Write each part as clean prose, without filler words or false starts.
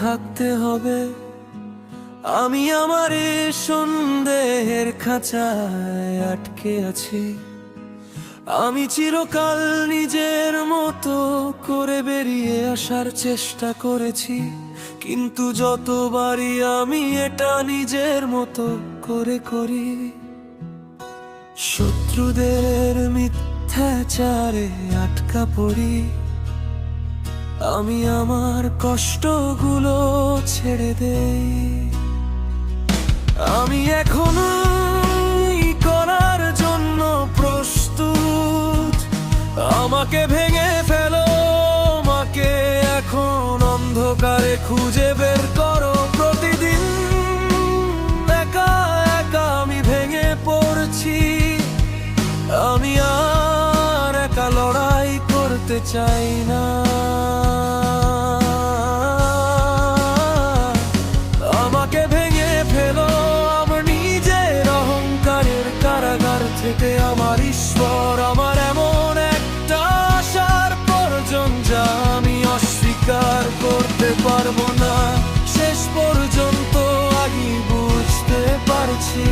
থাকতে হবে। আমি আমার এই সন্দেহের খাঁচায় আটকে আছি। আমি চিরকাল নিজের মতো করে বেরিয়ে আসার চেষ্টা করেছি, কিন্তু যতবারই আমি এটা নিজের মতো করে করি, শত্রুদের মিথ্যাচারে আটকা পড়ি। আমি আমার কষ্টগুলো ছেড়ে দেই। আমি এখনো করার জন্য প্রস্তুত। আমাকে ভেঙে ফেলো, আমাকে এখন অন্ধকারে খুঁজে বের করো। প্রতিদিন একা একা আমি ভেঙে পড়ছি। আমি আর একা লড়াই করতে চাই না। আমাকে ভেঙে ফেলো আমার নিজের অহংকারের কারাগার থেকে। আমার ঈশ্বর আমার এমন একটা আশার প্রয়োজন যা আমি অস্বীকার করতে পারবো না। শেষ পর্যন্ত আমি বুঝতে পারছি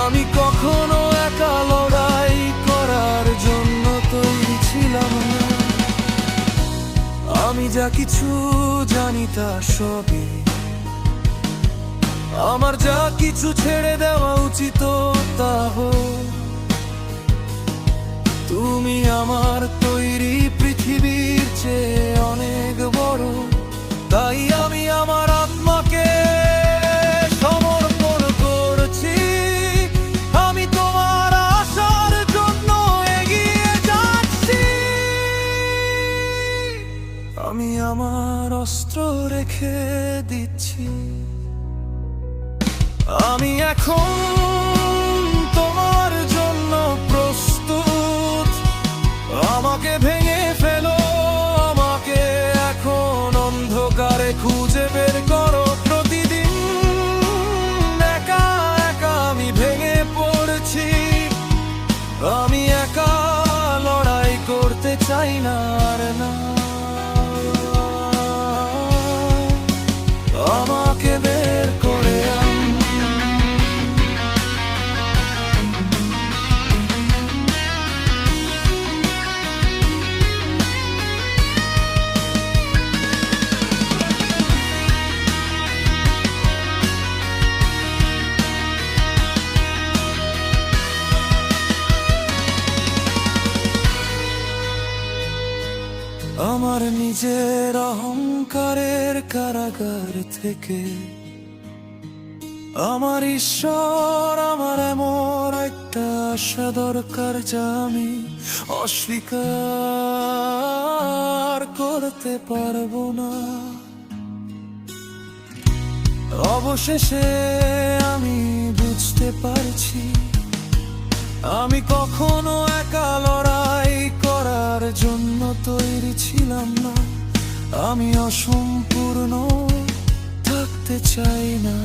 আমি কখনো একা লড়াই করার জন্য তৈরি ছিলাম না। আমি যা কিছু জানি তা সবই আমার, যা কিছু ছেড়ে দেওয়া উচিত তা হোক। তুমি আমার তৈরি পৃথিবীর চেয়ে অনেক বড়, তাই আমি আমার আত্মাকে সমর্পণ করছি। আমি তোমার আশার জন্য এগিয়ে যাচ্ছি। আমি আমার অস্ত্র রেখে দিচ্ছি। আমি এখন তোমার জন্য প্রস্তুত। আমাকে ভেঙে ফেলো, আমাকে এখন অন্ধকারে খুঁজে বের করো। প্রতিদিন একা একা আমি ভেঙে পড়ছি। আমি একা লড়াই করতে চাই না আর না। আমাকে বের করে আমার নিজের অহংকারের কারাগার থেকে। আমার ঈশ্বর আমার এমন একটা আশা দরকার যা আমি অস্বীকার করতে পারবো না। অবশেষে আমি বুঝতে পারছি আমি কখনো একা লড়াই করার জন্য তৈরি ছিলাম না। আমি অসম্পূর্ণ থাকতে চাই না।